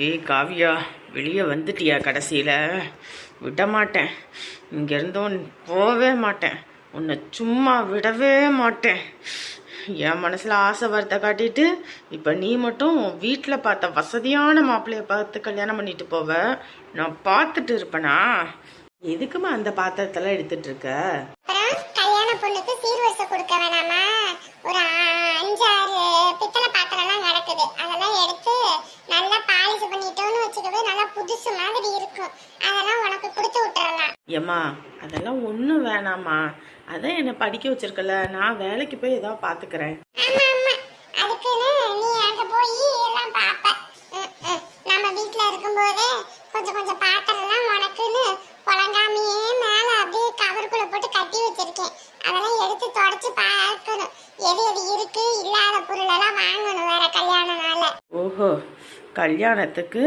ஏய் காவியா, வெளியே வந்துட்டியா? கடைசியில் விட மாட்டேன், இங்கேருந்தும் போவே மாட்டேன், உன்னை சும்மா விடவே மாட்டேன். என் மனசில் ஆசை வார்த்தை காட்டிட்டு இப்போ நீ மட்டும் வீட்டில் பார்த்த வசதியான மாப்பிள்ளைய பார்த்து கல்யாணம் பண்ணிட்டு போவ. நான் பார்த்துட்டு இருப்பேனா? எதுக்குமா அந்த பாத்திரத்தெல்லாம் எடுத்துட்டு இருக்க? கல்யாண பொண்ணுக்கு சீர்வரிசை கொடுக்க வேணாமா? ஒரு 5-6 பித்தளை பாத்திரம்லாம் கிடக்குது, அதெல்லாம் எடுத்து நல்லா பாலிஷ் பண்ணிட்டோன்னு வச்சுக்கவே நல்லா புதுசு மாதிரி இருக்கும். அதெல்லாம் உனக்கு கொடுத்து விட்டுறலாம். ஏம்மா அதெல்லாம் ஒன்றும் வேணாம்மா, அதான் என்னை படிக்க வச்சிருக்கல, நான் வேலைக்கு போய் ஏதாவது பார்த்துக்கிறேன். ஆமா ஆமா, அதுக்குன்னு நீ அங்க போய் எல்லாம் பாப்ப. நம்ம வீட்டுல இருக்கும்போதே கொஞ்சம் கொஞ்சம் பாத்திரம்லாம் உனக்குன்னு புழங்காமையே மேல அப்படியே கவருக்குள்ள போட்டு கட்டி வச்சிருக்கேன். அதெல்லாம் எடுத்து தொடச்சு பார்க்கணும், எது எது இருக்கு, இல்லாத பொருள் எல்லாம் வாங்கணும் வேற கல்யாண நாள்ல. ஓஹோ, கல்யாணத்துக்கு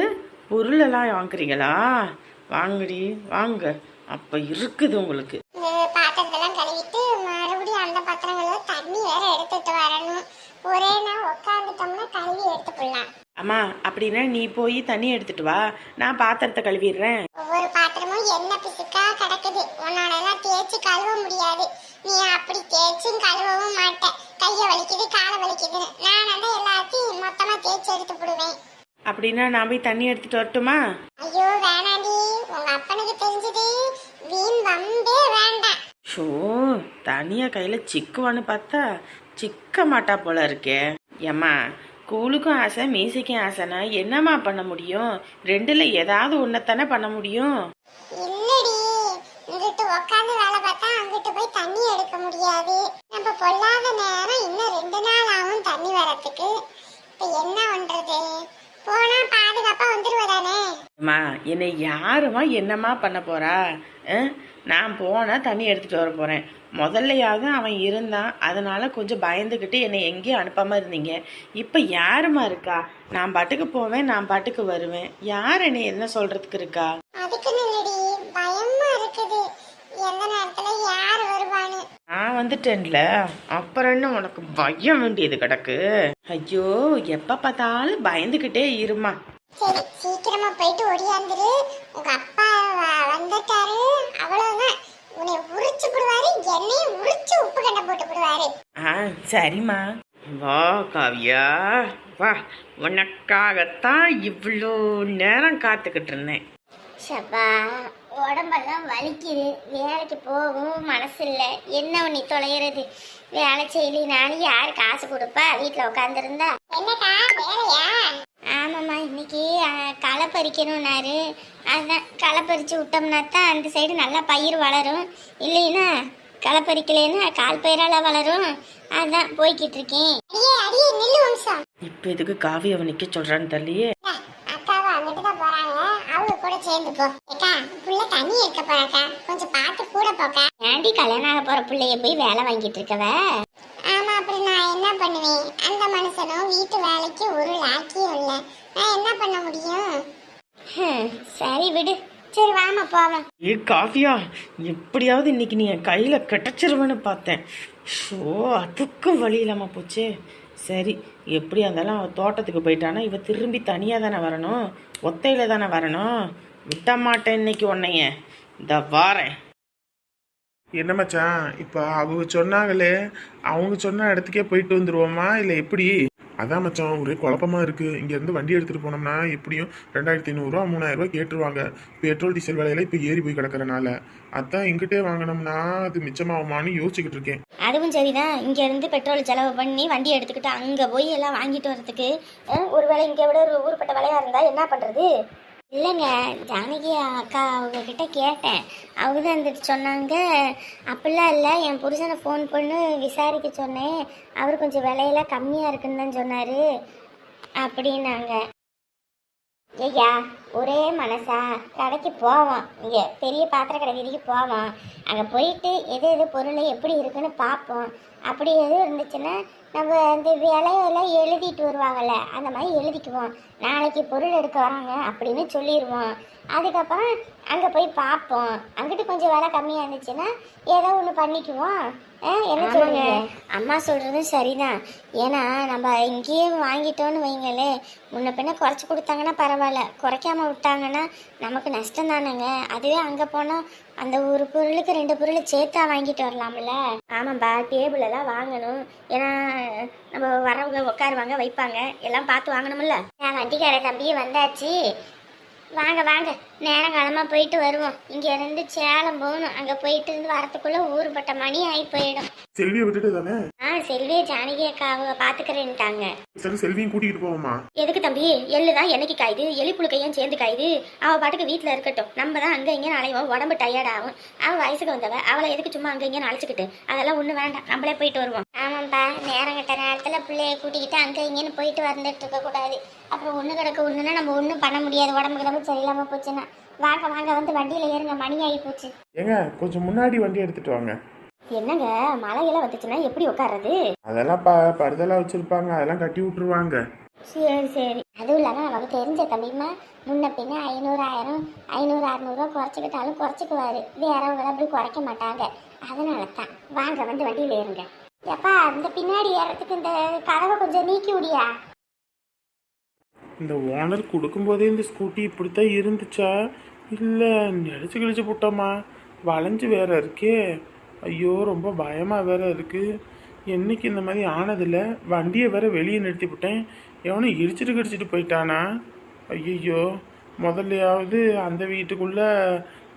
பொருளெல்லாம் வாங்குறீங்களா? வாங்குடி வாங்க, அப்போ இருக்குது உங்களுக்கு. பாத்திரத்தெல்லாம் கழுவிட்டு மறுபடியும் அந்த பாத்திரங்கள தண்ணி வேற எடுத்துட்டு வரணும். ஒரே நாள் உட்காந்துட்டோம்னா கழுவி எடுத்து போடலாம். அம்மா அப்படின்னா நீ போய் தண்ணி எடுத்துட்டு வா, நான் பாத்திரத்தை கழுவிடுறேன். ஒவ்வொரு பாத்திரமும் எண்ணெய் பிசுக்கா கிடக்குது, உன்னாலலாம் தேய்ச்சி கழுவ முடியாது. நீ அப்படி தேய்ச்சும் கழுவவும் மாட்டேன், கைய வலிக்குது காலை வலிக்குதுன்னு. நான் வந்து எல்லாத்தையும் மொத்தமா தேய்ச்சி எடுத்து போடுவேன். அப்படின்னா நான் போய் தண்ணி எடுத்துட்டு வரட்டுமா? ஐயோ வேணாண்டி, உங்க அப்பனுக்கு தெரிஞ்சது வீண் வம்பே வேண்டாம். ஷோ, தனியா கையில சிக்குவான்னு பார்த்தா சிக்க மாட்டா போல இருக்கே. ஏம்மா கூழுக்கும் ஆசை மீசைக்கும் ஆசைனா என்னம்மா பண்ண முடியும்? ரெண்டுல ஏதாவது ஒன்னத்தானே பண்ண முடியும். இல்லடி, இங்கிட்டு உட்காந்து வேலை பார்த்தா அங்கிட்டு போய் தண்ணி எடுக்க முடியாது. நம்ம பொல்லாத நேரம் இன்னும் 2 நாள் ஆகும் தண்ணி வரத்துக்கு. இப்ப என்ன பண்றது? போனா பாதுகாப்பா வந்துருவதானே. அம்மா என்னை யாருமா என்னம்மா பண்ண போறா? நான் போனா தண்ணி எடுத்துட்டு வர போறேன். முதல்லையாவது அவன் இருந்தான், அதனால கொஞ்சம் பயந்துக்கிட்டு என்னை எங்கேயும் அனுப்பாம இருந்தீங்க. இப்போ யாருமா இருக்கா? நான் பாட்டுக்கு போவேன், நான் பாட்டுக்கு வருவேன். யார் என்னை என்ன சொல்றதுக்கு இருக்கா? அதுக்கு இல்லடி, பயமா இருக்குது, எந்த நேரத்துல யார் வருவான்னு. நான் வந்துட்டேன்ல, அப்புறம் என்ன உனக்கு பயம் வேண்டியது கிடக்கு? ஐயோ, எப்ப பார்த்தாலும் பயந்துக்கிட்டே இருமா. சரி சீக்கிரமா போயிட்டு ஓடியாந்துரு. உங்க அப்பா வந்துட்டாரு, அவ்வளவுதான். உன்னை உரிச்சு போடுவாரு, என்னையும் உரிச்சு உப்பு கண்டை போட்டு போடுவாரு. சரிம்மா. வா காவியா வா, உனக்காகத்தான் இவ்வளோ நேரம் காத்துக்கிட்டு இருந்தேன். ஷப்பா, உடம்பெல்லாம் வலிக்குது, வேலைக்கு போகவும் மனசு இல்லை. என்ன உன்னை தொலைகிறது? வேலை செய்யலினாலும் யார் காசு கொடுப்பா? வீட்டில் உட்காந்துருந்தா என்னக்கா வேலையா? ஆமாம்மா, இன்னைக்கு களை பறிக்கணும்னாரு. அதான் களை பறித்து விட்டோம்னா தான் அந்த சைடு நல்லா பயிர் வளரும், இல்லைன்னா களை பறிக்கலைன்னா கால் பயிரால வளரும். அதான் போய்கிட்டு இருக்கேன். இப்போ எதுக்கு காவியை நிக்க சொல்றான்னு தெரியலையே. அக்காவை அங்கிட்டு தான் போறாங்க, அவங்க கூட சேர்ந்து போ. ஏக்கா புள்ள தண்ணி எடுக்க போறாக்கா, கொஞ்சம் பார்த்து கூட போக்கா. ஏண்டி கல்யாணம் ஆக போற பிள்ளைய போய் வேலை வாங்கிட்டு இருக்கவ? ஆமா, அப்படி நான் என்ன பண்ணுவேன்? அந்த மனுஷனும் வீட்டு வேலைக்கு ஒரு லாக்கியும் இல்லை, நான் என்ன பண்ண முடியும்? சரி விடு, சரி வாமா போவோம். ஏ காவியா, எப்படியாவது இன்னைக்கு நீ என் கையில கிடைச்சிருவேன்னு பார்த்தேன். ஷோ, அதுக்கும் வழி இல்லாம போச்சே. சரி, எப்படியா இருந்தாலும் அவன் தோட்டத்துக்கு போயிட்டானா இவ திரும்பி தனியாக தானே வரணும், ஒத்தையில தானே வரணும். விட்ட மாட்டேன் இன்னைக்கு உன்னைய. இந்த வாரேன். என்ன மச்சான், இப்போ அவங்க சொன்னாங்களே, அவங்க சொன்ன இடத்துக்கே போயிட்டு வந்துருவோமா இல்லை எப்படி? அதான் மச்சான் ஒரே குழப்பமா இருக்கு. இங்கேருந்து வண்டி எடுத்துகிட்டு போனோம்னா எப்படியும் 2500 3000 கேட்டுருவாங்க. பெட்ரோல் டீசல் விலையில இப்போ ஏறி போய் கிடக்கிறனால அதான் இங்கிட்டே வாங்கினோம்னா அது மிச்சமாகுமான்னு யோசிச்சுக்கிட்டு இருக்கேன். அதுவும் சரிதான், இங்கேருந்து பெட்ரோல் செலவு பண்ணி வண்டி எடுத்துக்கிட்டு அங்கே போய் எல்லாம் வாங்கிட்டு வரதுக்கு ஒருவேளை இங்கே விட ஒரு ஊருப்பட்ட விலையாக இருந்தால் என்ன பண்ணுறது? இல்லைங்க, ஜானகி அக்கா அவங்கக்கிட்ட கேட்டேன், அவங்க தான் வந்துட்டு சொன்னாங்க, அப்படிலாம் இல்லை, என் புருஷனை ஃபோன் பண்ணி விசாரிக்க சொன்னேன், அவர் கொஞ்சம் விலையெல்லாம் கம்மியாக இருக்குன்னு தான் சொன்னார் அப்படின்னாங்க. ஐயா ஒரே மனசா கடைக்கு போவோம், இங்கே பெரிய பாத்திர கடை வீதிக்கு போவோம், அங்கே போயிட்டு எது எது பொருள் எப்படி இருக்குன்னு பார்ப்போம். அப்படி எதுவும் இருந்துச்சுன்னா நம்ம அந்த விலையெல்லாம் எழுதிட்டு வருவாங்கள்ல, அந்த மாதிரி எழுதிக்குவோம். நாளைக்கு பொருள் எடுக்க வராங்க அப்படின்னு சொல்லிடுவோம். அதுக்கப்புறம் அங்கே போய் பார்ப்போம். அங்கிட்டு கொஞ்சம் விலை கம்மியாக இருந்துச்சுன்னா ஏதோ ஒன்று பண்ணிக்குவோம். என்ன ஆமாங்க சொல்றீங்க? அம்மா சொல்றதும் சரிதான். ஏன்னா நம்ம இங்கேயே வாங்கிட்டோன்னு வைங்களே, முன்ன பின்ன குறைச்சி கொடுத்தாங்கன்னா பரவாயில்ல, குறைக்காம விட்டாங்கன்னா நமக்கு நஷ்டம் தானேங்க. அதுவே அங்கே போனால் அந்த ஒரு பொருளுக்கு 2 பொருள் சேர்த்தா வாங்கிட்டு வரலாம்ல. ஆமாம்பா, டேபிள் எல்லாம் வாங்கணும். ஏன்னா நம்ம வரவங்க உட்காருவாங்க வைப்பாங்க, எல்லாம் பார்த்து வாங்கணும்ல. நான் வண்டிக்கார தம்பியே வந்தாச்சு. வாங்க வாங்க, நேரம் காலமாக போயிட்டு வருவோம். இங்கே இருந்து சேலம் போகணும். அங்கே போயிட்டு இருந்து வரத்துக்குள்ளே ஊருப்பட்ட மணி ஆகி போயிடும். செல்வியை விட்டுட்டு தானே? செல்வியை ஜானகி அக்கா அவங்க பார்த்துக்கிறேன்ட்டாங்க. சரி, செல்வியும் கூட்டிகிட்டு போவோமா? எதுக்கு தம்பி? எள்ளு தான் என்னைக்கு காயுது, எலி புழுக்க ஏன் சேர்ந்து காயுது? அவள் பாட்டுக்கு வீட்டில் இருக்கட்டும். நம்ம தான் அங்கே இங்கே அலைவோம், உடம்பு டயர்ட் ஆகும். அவள் வயசுக்கு வந்தவ, அவளை எதுக்கு சும்மா அங்கே இங்கே அழைச்சிக்கிட்டு? அதெல்லாம் ஒன்றும் வேண்டாம், நம்மளே போயிட்டு வருவோம். ஆமாப்பா, நேரம் கட்ட நேரத்தில் பிள்ளைய கூட்டிக்கிட்டு அங்கே இங்கேன்னு போயிட்டு வந்துட்டு இருக்கக்கூடாது. அப்புறம் ஒன்று கிடக்க ஒன்றுனா நம்ம ஒன்றும் பண்ண முடியாது. உடம்புக்கு ரொம்ப சரியில்லாமல் போச்சுன்னா. வாங்க வாங்க, வந்து வண்டியில் ஏறுங்க, மணி ஆகி போச்சு. ஏங்க கொஞ்சம் முன்னாடி வண்டி எடுத்துட்டு வாங்க. என்னங்க மழையெல்லாம் வந்துச்சுன்னா எப்படி உட்கார்றது? அதெல்லாம் படுதெல்லாம் வச்சிருப்பாங்க, அதெல்லாம் கட்டி விட்டுருவாங்க. சரி சரி. அதுவும் இல்லாமல் நமக்கு தெரிஞ்ச தம்பிமா முன்ன பின்ன 500 1000 500 600 குறைச்சிக்கிட்டாலும் குறைச்சிக்குவாரு. வேறவங்க அப்படி குறைக்க மாட்டாங்க. அதனால தான் வாங்க, வந்து வண்டியில் ஏறுங்க. எப்பா, அந்த பின்னாடி ஏறத்துக்கு இந்த கதவை கொஞ்சம் நீக்கி விடியா? இந்த ஓனர் கொடுக்கும்போதே இந்த ஸ்கூட்டி இப்படித்தான் இருந்துச்சா, இல்லை நெளிச்சு கிழிச்சு போட்டோமா? வளைஞ்சு வேற இருக்கே. ஐயோ, ரொம்ப பயமாக வேற இருக்கு. என்னைக்கு இந்த மாதிரி ஆனதில்லை. வண்டியை வேற வெளியே நிறுத்தி விட்டேன். எவனும் இடிச்சிட்டு கிடிச்சிட்டு போயிட்டானா? ஐயோ, முதல்லையாவது அந்த வீட்டுக்குள்ளே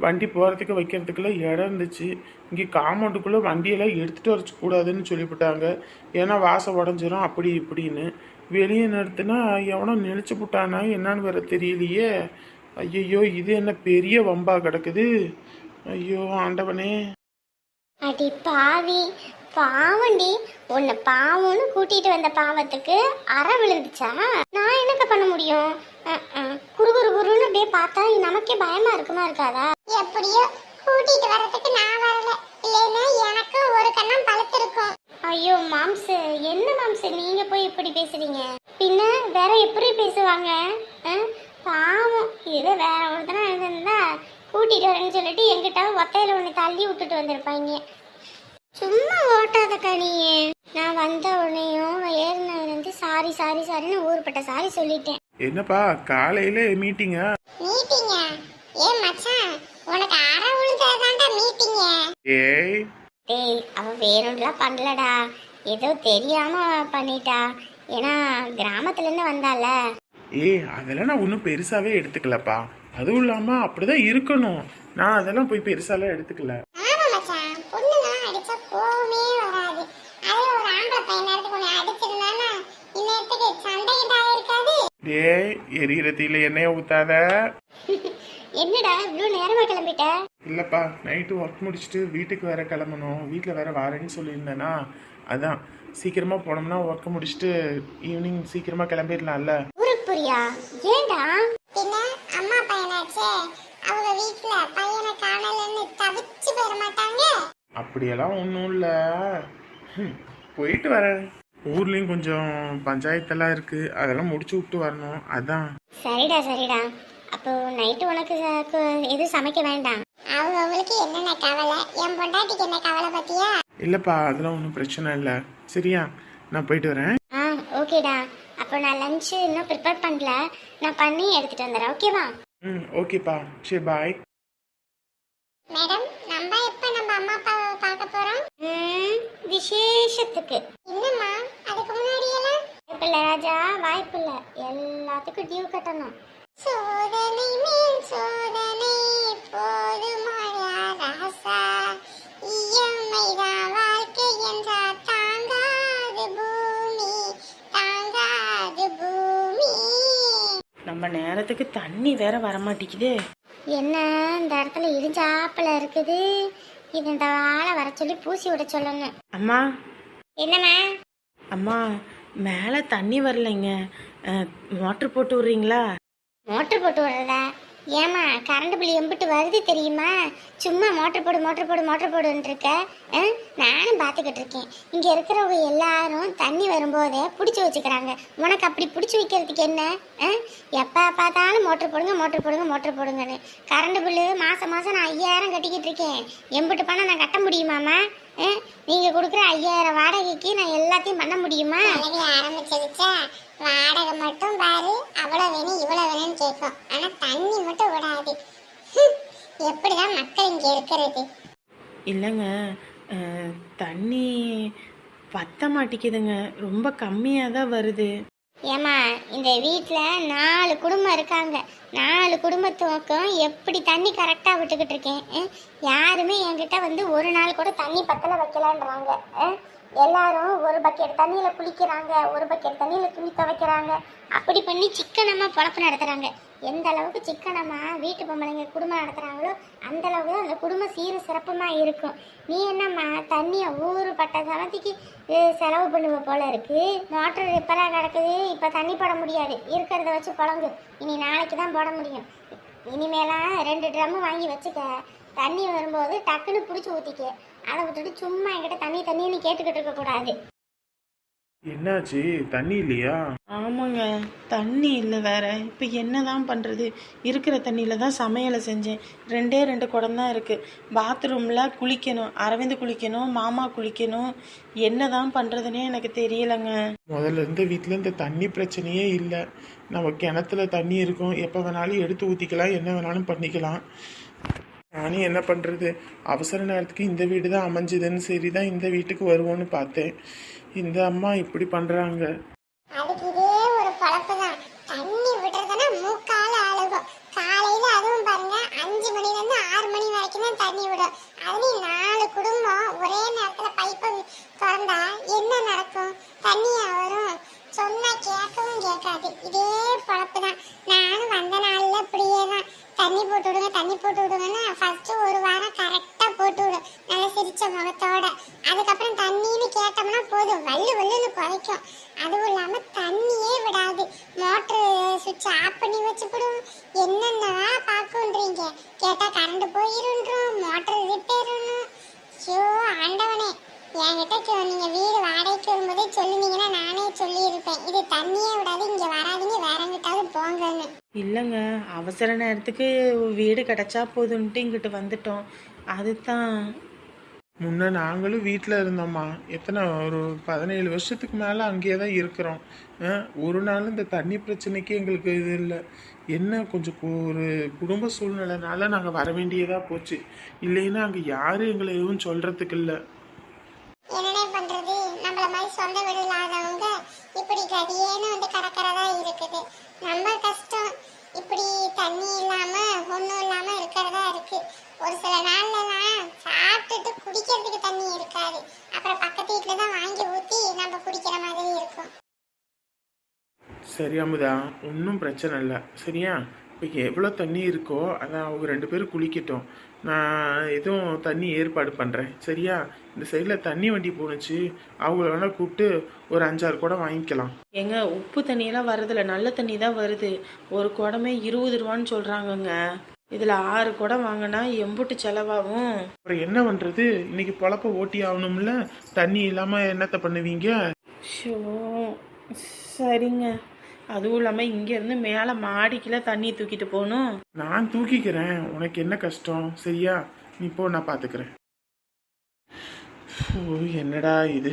வண்டி போகிறதுக்கு வைக்கிறதுக்குள்ள இடம் இருந்துச்சு. இங்கே காம்பவுண்டுக்குள்ளே வண்டியெல்லாம் எடுத்துகிட்டு வரக்கூடாதுன்னு சொல்லிவிட்டாங்க. ஏன்னா வாசம் உடஞ்சிரும் அப்படி இப்படின்னு. வெளியே நிறுத்தினா எவனோ நெளிச்சு விட்டானா என்னன்னு வேற தெரியலையே. ஐயோ, இது என்ன பெரிய வம்பா கிடக்குது. ஐயோ ஆண்டவனே. அடி பாவி, பாவண்டி. உன்னை பாவம்னு கூட்டிட்டு வந்த பாவத்துக்கு அற விழுந்துச்சா? நான் என்னக்க பண்ண முடியும்? குரு குரு குருன்னு அப்படியே பார்த்தா நமக்கே பயமா இருக்குமா இருக்காதா? எப்படியோ கூட்டிட்டு வரதுக்கு நான் வரல, இல்லைன்னா எனக்கு ஒரு கண்ணம் பழுத்திருக்கும். ஐயோ மாம்சு, என்ன மாம்சு நீங்க போய் இப்படி பேசுறீங்க? பின்ன வேற எப்படி பேசுவாங்க? பாவம், இது வேற ஒருத்தனா இருந்தா கூட்டிட்டு வரேன்னு சொல்லிட்டு எங்கிட்ட ஒத்தையில ஒண்ணு தள்ளி விட்டுட்டு வந்திருப்பாங்க. சும்மா ஓட்டாதக்கா நீயே. நான் வந்த உடனேயும் ஏறினது சாரி சாரி சாரின்னு ஊருப்பட்ட சாரி சொல்லிட்டேன். என்னப்பா காலையில மீட்டிங்கா? மீட்டிங்க? ஏன் மச்சான், உனக்கு அரை உழுதாதான்டா மீட்டிங்க? ஏய் டேய், அவ வேணும்லாம் பண்ணலடா, ஏதோ தெரியாம பண்ணிட்டா. ஏன்னா கிராமத்துல இருந்து வந்தால. அதெல்லாம் நான் ஒன்றும் பெருசாவே எடுத்துக்கலப்பா. அதுவும் இல்லாம அப்படிதான் இருக்கணும். நான் அதெல்லாம் போய் பெருசாலாம் எடுத்துக்கல. ஆமா மச்சான், பொண்ணுங்க அடிச்சா கோவமே வராது. அதே ஒரு ஆம்பளை பையன் எடுத்து கொண்டு அடிச்சிருந்தானா இன்னத்துக்கு சண்டைகிட்டா இருக்காது. டேய், எரியிற தீல எண்ணெய ஊத்தாத. என்னடா இவ்வளவு நேரமா கிளம்பிட்ட? இல்லப்பா, நைட்டு ஒர்க் முடிச்சுட்டு வீட்டுக்கு வேற கிளம்பணும். வீட்டில் வேற வரேன்னு சொல்லியிருந்தேனா, அதான் சீக்கிரமா போனோம்னா ஒர்க் முடிச்சுட்டு ஈவினிங் சீக்கிரமா கிளம்பிடலாம்ல. ஊருக்கு போறியா? ஏண்டா? பின்ன அம்மா பையனாச்சே, அவங்க வீட்ல பையனை காணலன்னு தவிச்சு போயிட மாட்டாங்க? அப்படியெல்லாம் ஒன்றும் இல்லை, போயிட்டு வரேன். ஊர்லேயும் கொஞ்சம் பஞ்சாயத்தெல்லாம் இருக்கு, அதெல்லாம் முடிச்சு விட்டு வரணும். அதான். சரிடா சரிடா. அப்போ நைட்டு உனக்கு எதுவும் சமைக்க வேண்டாம். அவங்களுக்கு என்னென்ன கவலை, என் பொண்டாட்டிக்கு என்ன கவலை பத்தியா? இல்லைப்பா, அதெல்லாம் ஒன்றும் பிரச்சனை இல்லை. சரியா, நான் போயிட்டு வரேன். ஓகேடா. அப்போ நான் லஞ்ச் இன்னும் ப்ரிப்பேர் பண்ணல, நான் பண்ணி எடுத்துட்டு வந்துடுறேன். ஓகேவா? ஓகேப்பா, சரி பாய். மேடம், நம்ம எப்ப நம்ம அம்மா அப்பாவை பார்க்க போறோம்? விசேஷத்துக்கு. என்னம்மா அதுக்கு முன்னாடி எல்லாம்? வாய்ப்பில்லை ராஜா, வாய்ப்பில்லை. எல்லாத்துக்கும் டியூ கட்டணும். சோதனை மேல் சோதனை போதுமாயா ராசா, இயம்மைதான் வாழ்க்கை என்றா தாங்காது பூமி, தாங்காது பூமி. நம்ம நேரத்துக்கு தண்ணி வேற வரமாட்டேங்குதே. என்ன இந்த இடத்துல இடிஞ்சாப்புல இருக்குது? இது இந்த ஆளை வர சொல்லி பூசி விட சொல்லணும். அம்மா என்னம்மா? அம்மா, மேலே தண்ணி வரலைங்க. மோட்ரு போட்டு விட்றீங்களா? மோட்டர் போட்டு விடுறதா? ஏமா, கரண்ட் பில் எம்பிட்டு வருது தெரியுமா? சும்மா மோட்டர் போடு மோட்டர் போடு மோட்டர் போடுன்னு இருக்க. நானும் பார்த்துக்கிட்டு இருக்கேன். இங்கே இருக்கிறவங்க எல்லாரும் தண்ணி வரும்போதே பிடிச்சி வச்சுக்கிறாங்க. உனக்கு அப்படி பிடிச்சி வைக்கிறதுக்கு என்ன? எப்போ பார்த்தாலும் மோட்டர் போடுங்க மோட்டர் போடுங்க மோட்டர் போடுங்கன்னு. கரண்ட் பில்லு மாதம் மாதம் நான் 5000 கட்டிக்கிட்டு இருக்கேன். எம்பிட்டு பணம் நான் கட்ட முடியுமாம்மா? நீங்க கொடுக்குற 5000 வாடகைக்கு நான் எல்லாத்தையும் பண்ண முடியுமா? கிளவி ஆரம்பிச்சதுச்சா வாடகை மட்டும் பாரு, அவ்வளவு வேணும் இவ்வளவு வேணும்னு கேட்கும். ஆனா தண்ணி மட்டும் விடாது. எப்படிதான் மக்கள் இங்க இருக்கிறது? இல்லைங்க, தண்ணி பத்த மாட்டேங்குதுங்க, ரொம்ப கம்மியாக தான் வருது. ஏமா இந்த வீட்டில் 4 குடும்பம் இருக்காங்க. 4 குடும்பத்துக்கும் எப்படி தண்ணி கரெக்டாக விட்டுக்கிட்டு இருக்கேன். யாருமே என்கிட்ட வந்து ஒரு நாள் கூட தண்ணி பத்தல வைக்கலான்றாங்க. எல்லாரும் ஒரு பக்கெட் தண்ணியில் குளிக்கிறாங்க, ஒரு பக்கெட் தண்ணியில் துணி துவைக்கிறாங்க. அப்படி பண்ணி சிக்கனமாக பொழப்பு நடத்துகிறாங்க. எந்த அளவுக்கு சிக்கனமாக வீட்டு பொம்பளைங்க குடும்பம் நடத்துகிறாங்களோ அந்த அளவுக்கு தான் அந்த குடும்பம் சீரும் சிறப்புமாக இருக்கும். நீ என்னம்மா தண்ணியை ஊறுபட்ட சமத்திக்கு செலவு பண்ணுவ போல இருக்கு. மோட்டர் ரிப்பராக கிடக்குது, இப்போ தண்ணி போட முடியாது, இருக்கிறத வச்சு புழங்கு. இனி நாளைக்கு தான் போட முடியும். இனிமேலாம் 2 ட்ரம்மு வாங்கி வச்சுக்க. தண்ணி வரும்போது டக்குன்னு பிடிச்சி ஊற்றிக்க. அதை விட்டுட்டு சும்மா என்கிட்ட தண்ணின்னு கேட்டுக்கிட்டு இருக்கக்கூடாது. என்னாச்சு, தண்ணி இல்லையா? ஆமாங்க, தண்ணி இல்லை வேற. இப்போ என்ன தான் பண்ணுறது? இருக்கிற தண்ணியில் தான் சமையலை செஞ்சேன். 2 குடம் தான் இருக்குது. பாத்ரூமில் குளிக்கணும், அரவிந்த் குளிக்கணும், மாமா குளிக்கணும். என்ன தான் பண்ணுறதுனே எனக்கு தெரியலைங்க. முதல்ல இருந்த வீட்டில் இந்த தண்ணி பிரச்சனையே இல்லை. நம்ம கிணத்துல தண்ணி இருக்கும், எப்போ வேணாலும் எடுத்து ஊற்றிக்கலாம், என்ன வேணாலும் பண்ணிக்கலாம். நானும் என்ன பண்ணுறது, அவசர நேரத்துக்கு இந்த வீடு தான் அமைஞ்சுதுன்னு சரி தான் இந்த வீட்டுக்கு வருவோன்னு பார்த்தேன். இந்த அம்மா இப்படி பண்ணுறாங்க. அதுக்கு இதே ஒரு பழப்பு தான். தண்ணி விடுறதுன்னா மூக்கால அழுகும். காலையில அதுவும் பாருங்க 5 மணில இருந்து 6 மணி வரைக்கும் தான் தண்ணி விடும். அதுலயும் 4 குடும்பம் ஒரே நேரத்துல பைப்பை திறந்தா என்ன நடக்கும்? தண்ணியா வரும்? சொன்னா கேட்கவும் கேட்காது. இதே பழப்பு தான். நானும் வந்த நாள்ல இப்படியே தான் தண்ணி போட்டு விடுங்க தண்ணி போட்டு விடுங்கன்னா ஃபர்ஸ்ட் ஒரு வாரம் கரெக்டா போட்டு விடும், நல்ல சிரிச்ச முகத்தோட. அதுக்கப்புறம் தண்ணின்னு கேட்டோம்னா போதும், வள்ளு வள்ளுன்னு குறைக்கும். அதுவும் இல்லாம தண்ணியே விடாது. மோட்டரு சுவிட்ச் ஆஃப் பண்ணி வச்சுவிடும். என்னென்ன பார்க்குன்றீங்க, கேட்டா கரண்ட் போயிருன்றோம், மோட்டர் ரிப்பேர்னு. ஐயோ ஆண்டவனே, என்கிட்ட நீங்க வீடு வாடகைக்கு வரும்போதே சொல்லுனீங்கன்னா நானே சொல்லியிருப்பேன், இது தண்ணியே விடாது, இங்க வராதீங்க, வேற எங்கிட்டாவது போங்கன்னு. இல்லைங்க, அவசர நேரத்துக்கு வீடு கிடச்சா போதுன்ட்டு இங்கிட்டு வந்துட்டோம். அதுதான். முன்ன நாங்களும் வீட்டில் இருந்தோம்மா. எத்தனை ஒரு 17 வருஷத்துக்கு மேலே அங்கேயே தான் இருக்கிறோம். ஒரு நாள் இந்த தண்ணி பிரச்சனைக்கு எங்களுக்கு இது இல்லை. என்ன கொஞ்சம் ஒரு குடும்ப சூழ்நிலைனால நாங்கள் வர வேண்டியதாக போச்சு. இல்லைன்னா அங்கே யாரும் எங்களை எதுவும் சொல்கிறதுக்கு இல்லை. என்னடே பண்றது, நம்மள மாதிரி சொந்த வீடு இல்லாதவங்க இப்படி கதியேன்னு வந்து கடற்கறதா இருக்குது. நம்ம கஷ்டம் இப்படி தண்ணி இல்லாம ஒண்ணும் இல்லாம இருக்கிறதா இருக்கு. ஒரு சில நாள்லாம் சாப்பிட்டுட்டு குடிக்கிறதுக்கு தண்ணி இருக்காது. அப்புறம் பக்கத்து வீட்டுல தான் வாங்கி ஊத்தி நம்ம குடிக்கிற மாதிரி இருக்கும். சரி அமுதா, ஒன்றும் பிரச்சனை இல்லை சரியா? இப்போ எவ்வளோ தண்ணி இருக்கோ அதை அவங்க 2 பேரும் குளிக்கட்டும். நான் எதுவும் தண்ணி ஏற்பாடு பண்ணுறேன் சரியா? இந்த சைடில் தண்ணி வண்டி போணுச்சு, அவங்கள வேணால் கூப்பிட்டு ஒரு 5-6 குடம் வாங்கிக்கலாம். எங்க உப்பு தண்ணியெல்லாம் வரதில்ல, நல்ல தண்ணி தான் வருது. ஒரு குடமே 20 ரூபான்னு சொல்கிறாங்கங்க. இதில் 6 குடம் வாங்கினா எம்புட்டு செலவாகும். அப்புறம் என்ன பண்ணுறது, இன்னைக்கு பொழப்ப ஓட்டி ஆகணும்ல. தண்ணி இல்லாமல் என்னத்தை பண்ணுவீங்க? ஷோ, சரிங்க. அதுவும் இல்லாமல் இங்கேருந்து மேலே மாடிக்கெல்லாம் தண்ணி தூக்கிட்டு போகணும். நான் தூக்கிக்கிறேன், உனக்கு என்ன கஷ்டம் சரியா? நீ போ, நான் பார்த்துக்கிறேன். ஓ, என்னடா இது,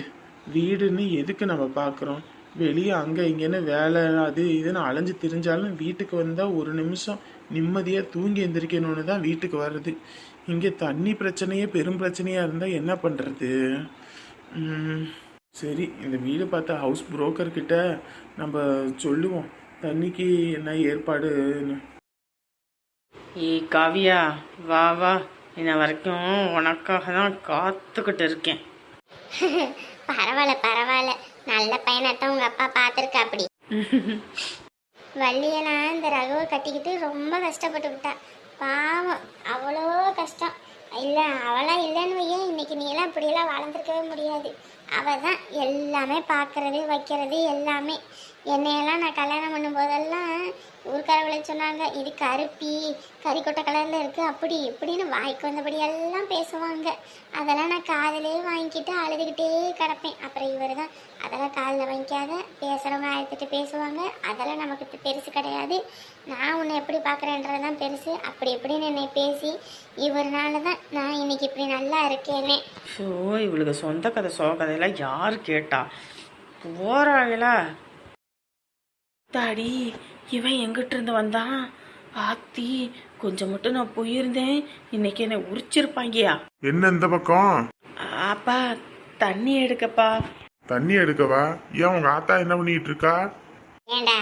வீடுன்னு எதுக்கு நம்ம பார்க்குறோம்? வெளியே அங்கே இங்கேன்னு வேலை அது இதுன்னு அலைஞ்சு திரிஞ்சாலும் வீட்டுக்கு வந்தால் ஒரு நிமிஷம் நிம்மதியாக தூங்கி எந்திரிக்கணும்னு தான் வீட்டுக்கு வர்றது. இங்கே தண்ணி பிரச்சனையே பெரும் பிரச்சனையாக இருந்தால் என்ன பண்ணுறது? சரி, இந்த வீடு பார்த்த ஹவுஸ் புரோக்கர்கிட்ட நம்ம சொல்லுவோம் தண்ணிக்கு என்ன ஏற்பாடுன்னு. காவியா, வா வா, இன்ன வரைக்கும் உனக்காக தான் காத்துக்கிட்டு இருக்கேன். பரவாயில்ல பரவாயில்ல, நல்ல பையனாட்டம் உங்க அப்பா பார்த்துருக்கா. அப்படி வள்ளியெல்லாம் இந்த ரகுவை கட்டிக்கிட்டு ரொம்ப கஷ்டப்பட்டு விட்டா. பாவம், அவ்வளோ கஷ்டம். இல்லை அவளாம் இல்லைன்னு வையன், இன்னைக்கு நீ எல்லாம் இப்படியெல்லாம் வளர்ந்துருக்கவே முடியாது. அவள் தான் எல்லாமே பார்க்கறது வைக்கிறது எல்லாமே. என்னையெல்லாம் நான் கல்யாணம் பண்ணும்போதெல்லாம் ஊர்க்காரவளை சொன்னாங்க, இது கருப்பி கறிக்கொட்டை கலரில் இருக்குது அப்படி இப்படின்னு வாய்க்கு வந்தபடி எல்லாம் பேசுவாங்க. அதெல்லாம் நான் காதிலே வாங்கிக்கிட்டு அழுதுகிட்டே கிடப்பேன். அப்புறம் இவர் தான் அதெல்லாம் காதில் வாங்கிக்காத, பேசுகிறவங்க 1008 பேசுவாங்க, அதெல்லாம் நமக்கு பெருசு கிடையாது, நான் உன்னை எப்படி பார்க்குறேன்றதான் பெருசு, அப்படி எப்படின்னு என்னை பேசி இவர்னால தான் நான் இன்னைக்கு இப்படி நல்லா இருக்கேனே. ஸோ இவளுக்கு சொந்த கதை சோக கதையெல்லாம் யார் கேட்டா போறாங்களா? தாடி இவன் எங்கிட்ட இருந்து வந்தான்? ஆத்தி கொஞ்சம் மட்டும் நான் போயிருந்தேன், இன்னைக்கு என்னை உரிச்சிருப்பாங்கயா. என்ன இந்த பக்கம்? அப்பா தண்ணி எடுக்கப்பா. தண்ணி எடுக்கவா? ஏன் உங்க ஆத்தா என்ன பண்ணிட்டு இருக்கா? ஏண்டா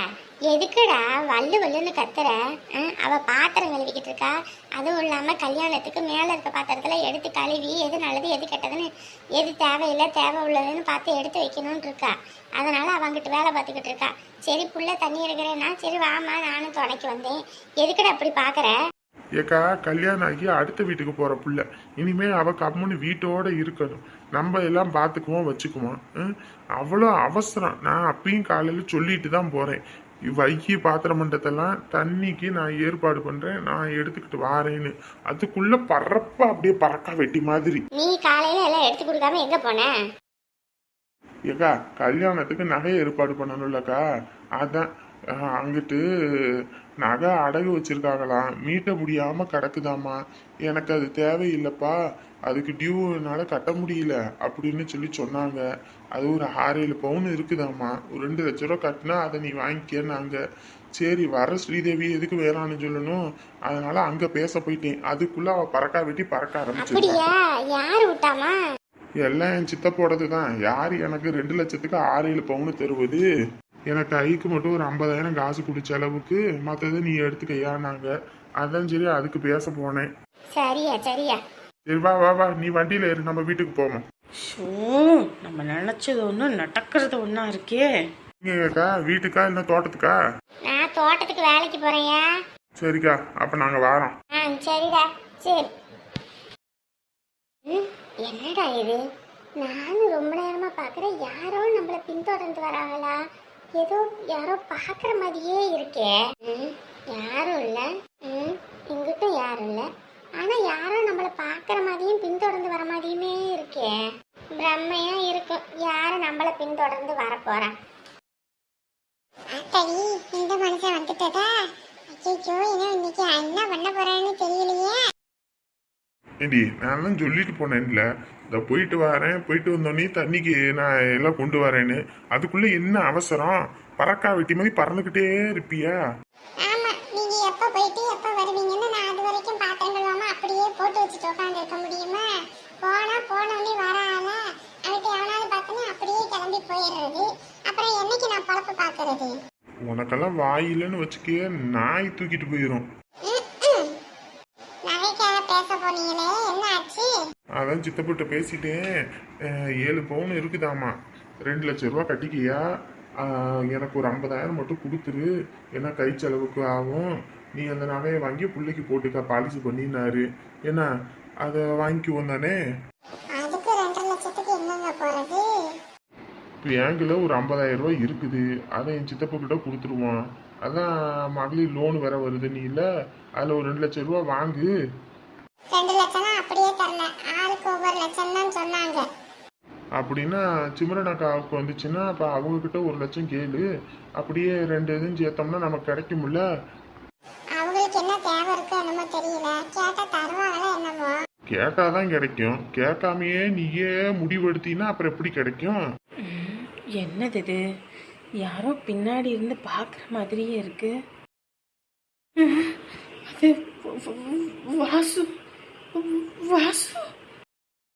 எதுக்குடா வள்ளு வள்ளுன்னு கத்துற? அவ பாத்திரம் கழுவிக்கிட்டு இருக்கா. அதுவும் இல்லாம கல்யாணத்துக்கு மேல இருக்க பாத்திரத்துல எடுத்து கழுவி எது நல்லது எது கெட்டதுன்னு எது தேவையில்லை தேவை உள்ளதுன்னு பார்த்து எடுத்து வைக்கணும்னு இருக்கா. அதனால அவங்கிட்ட வேலை பார்த்துக்கிட்டு இருக்கா. சரி புள்ள தண்ணி எடுக்கிறேன்னா சரி வாமா நானும் துணைக்கு வந்தேன். எதுக்குடா அப்படி பாக்குற? ஏக்கா கல்யாணம் ஆகி அடுத்த வீட்டுக்கு போற புள்ள, இனிமே அவ கம்முன்னு வீட்டோட இருக்கணும். நம்ம எல்லாம் பார்த்துக்குவோம் வச்சுக்குவோம். அவ்வளோ அவசரம். நான் அப்பயும் காலையில சொல்லிட்டு தான் போறேன், வைக்கி பாத்திர மண்டத்தெல்லாம் தண்ணிக்கு நான் ஏற்பாடு பண்றேன், நான் எடுத்துக்கிட்டு வாரேன்னு. அதுக்குள்ள பறப்பா அப்படியே பறக்கா வெட்டி மாதிரி. நீ காலையில எல்லாம் எடுத்து கொடுக்காம எங்க போன? ஏக்கா கல்யாணத்துக்கு நகை ஏற்பாடு பண்ணணும்லக்கா, அதான் அங்கிட்டு நகை அடகு வச்சிருக்காங்களாம், மீட்ட முடியாம கிடக்குதாமா. எனக்கு அது தேவையில்லைப்பா, அதுக்கு டியூனால கட்ட முடியல அப்படின்னு சொல்லி சொன்னாங்க. அது ஒரு 6-7 பவுன் இருக்குதாம்மா. ஒரு 2 லட்ச ரூபா கட்டினா அதை நீ வாங்கிக்கன்னாங்க. சரி வர ஸ்ரீதேவி எதுக்கு வேணான்னு சொல்லணும், அதனால அங்க பேச போயிட்டேன். அதுக்குள்ள அவ பறக்கா வெட்டி பறக்க ஆரம்பிச்சிருக்கா. அப்படியா? யாரு விட்டாமா? எல்லாம் என் சித்தப்போடது தான். யார் எனக்கு 2 லட்சத்துக்கு 6-7 பவுன் தருவது? எனக்கு ஐக்கு மட்டும் ஒரு 50,000 காசு குடிச்ச அளவுக்கு, மற்றது நீ எடுத்துக்கையானாங்க. அதான் சரி அதுக்கு பேச போனேன். சரியா சரியா. சரி வா வா வா, நீ வண்டியில ஏறு, நம்ம வீட்டுக்கு போவோம். ஷோ நம்ம நினைச்சது ஒன்று நடக்கிறது ஒன்றா இருக்கே. நீங்கக்கா வீட்டுக்கா இல்லை தோட்டத்துக்கா? நான் தோட்டத்துக்கு வேலைக்கு போறேன்யா. சரிக்கா, அப்ப நாங்க வாரோம். சரிடா சரி. என்னடா இது, நானும் ரொம்ப நேரமா பாக்குறேன், யாரோ நம்மள பின்தொடர்ந்து வராங்களா? ஏதோ யாரோ பாக்குற மாதிரியே இருக்கே. யாரும் இல்ல, இங்கிட்டும் யாரும் இல்ல. ஆனா யாரோ நம்மள பாக்குற மாதிரியும் பின்தொடர்ந்து வர மாதிரியுமே இருக்கே. பிரம்மையா இருக்கும், யாரு நம்மள பின்தொடர்ந்து வர போறா? அத்தடி இந்த மனுஷன் வந்துட்டதா? ஐயோ இன்னைக்கு என்ன பண்ண போறேன்னு தெரியலையே. ஏண்டி நான் தான் சொல்லிட்டு போனேன்ல, இந்த போயிட்டு வரேன், போயிட்டு வந்தோடனே தண்ணிக்கு நான் எல்லாம் கொண்டு வரேன்னு. அதுக்குள்ள என்ன அவசரம்? பறக்கா வெட்டி மாதிரி பறந்துகிட்டே இருப்பியா? ஆமா, நீங்க எப்ப போயிட்டு எப்ப வருவீங்கன்னு நான் அது வரைக்கும் பாத்திரம் கழுவாம அப்படியே போட்டு வச்சுட்டு உட்காந்து இருக்க முடியுமா? போனோடனே வரால அதுக்கு எவனாவது பார்த்தோன்னா அப்படியே கிளம்பி போயிடுறது. அப்புறம் என்னைக்கு நான் பழப்பு பாக்குறது? உனக்கெல்லாம் வாயிலன்னு வச்சுக்கே, நாய் தூக்கிட்டு போயிடும். நகைக்காக பேச போனீங்களே, என்ன ஆச்சு? அதான் சித்தப்பட்ட பேசிட்டேன். 7 பவுன் இருக்குதாமா. 2 லட்ச ரூபா கட்டிக்கியா? எனக்கு ஒரு 50,000 மட்டும் கொடுத்துரு, ஏன்னா கை செலவுக்கு ஆகும். நீ அந்த நகையை வாங்கி பிள்ளைக்கு போட்டுக்கா, பாலிசி பண்ணினாரு. ஏன்னா அதை வாங்கிக்குவோம் தானே. அதுக்கு 2 லட்சத்துக்கு என்னங்க போறது? பேங்க்ல ஒரு 50,000 ரூபாய் இருக்குது, அதை என் சித்தப்பா கிட்ட கொடுத்துருவான். அதான் மகளிர் லோன் வேற வருது நீ இல்ல, அதுல ஒரு 2 லட்ச ரூபா வாங்கு. 2 லட்சம் அப்படியே தரல, ஆளுக்கு ஒவ்வொரு லட்சம் தான் சொன்னாங்க. அப்படின்னா சிம்ரன் அக்காவுக்கு வந்துச்சுன்னா அப்ப அவங்க கிட்ட 1 லட்சம் கேளு. அப்படியே 2 இதுவும் சேர்த்தோம்னா நமக்கு கிடைக்கும்ல. அவங்களுக்கு என்ன தேவை இருக்கு என்னமோ தெரியல, கேட்டா தருவாங்களா என்னமோ. கேட்டாதான் கிடைக்கும், கேட்காமையே நீயே முடிவெடுத்தீங்கன்னா அப்புறம் எப்படி கிடைக்கும்? என்னது இது? யாரோ பின்னாடி இருந்து பார்க்குற மாதிரியே இருக்கு. அது வாசு வாசு